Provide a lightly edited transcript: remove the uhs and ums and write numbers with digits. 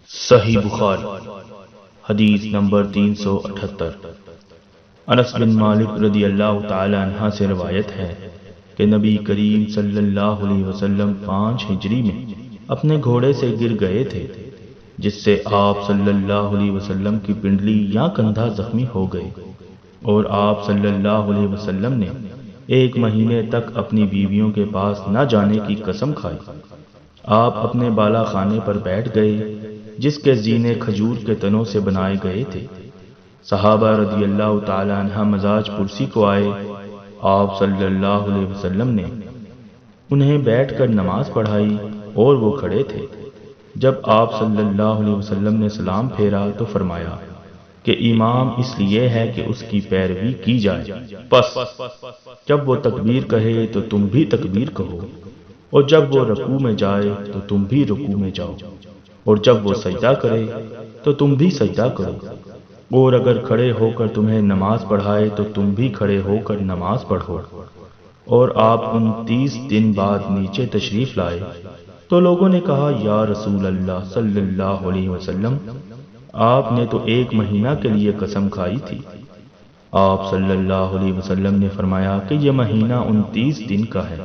صحیح بخاری حدیث نمبر 378۔ انس بن مالک رضی اللہ تعالی عنہ سے روایت ہے کہ نبی کریم صلی اللہ علیہ وسلم 5 ہجری میں اپنے گھوڑے سے گر گئے تھے، جس سے آپ صلی اللہ علیہ وسلم کی پنڈلی یا کندھا زخمی ہو گئے، اور آپ صلی اللہ علیہ وسلم نے 1 مہینے تک اپنی بیویوں کے پاس نہ جانے کی قسم کھائی۔ آپ اپنے بالا خانے پر بیٹھ گئے جس کے زینے کھجور کے تنوں سے بنائے گئے تھے۔ صحابہ رضی اللہ تعالی عنہ مزاج پرسی کو آئے، آپ صلی اللہ علیہ وسلم نے انہیں بیٹھ کر نماز پڑھائی اور وہ کھڑے تھے۔ جب آپ صلی اللہ علیہ وسلم نے سلام پھیرا تو فرمایا کہ امام اس لیے ہے کہ اس کی پیروی کی جائے، پس جب وہ تکبیر کہے تو تم بھی تکبیر کہو، اور جب وہ رکوع میں جائے تو تم بھی رکوع میں جاؤ، اور جب وہ سجدہ کرے تو تم بھی سجدہ کرو، اور اگر کھڑے ہو کر تمہیں نماز پڑھائے تو تم بھی کھڑے ہو کر نماز پڑھو۔ اور آپ 29 دن بعد نیچے تشریف لائے تو لوگوں نے کہا، یا رسول اللہ صلی اللہ علیہ وسلم، آپ نے تو 1 مہینہ کے لیے قسم کھائی تھی۔ آپ صلی اللہ علیہ وسلم نے فرمایا کہ یہ مہینہ 29 دن کا ہے۔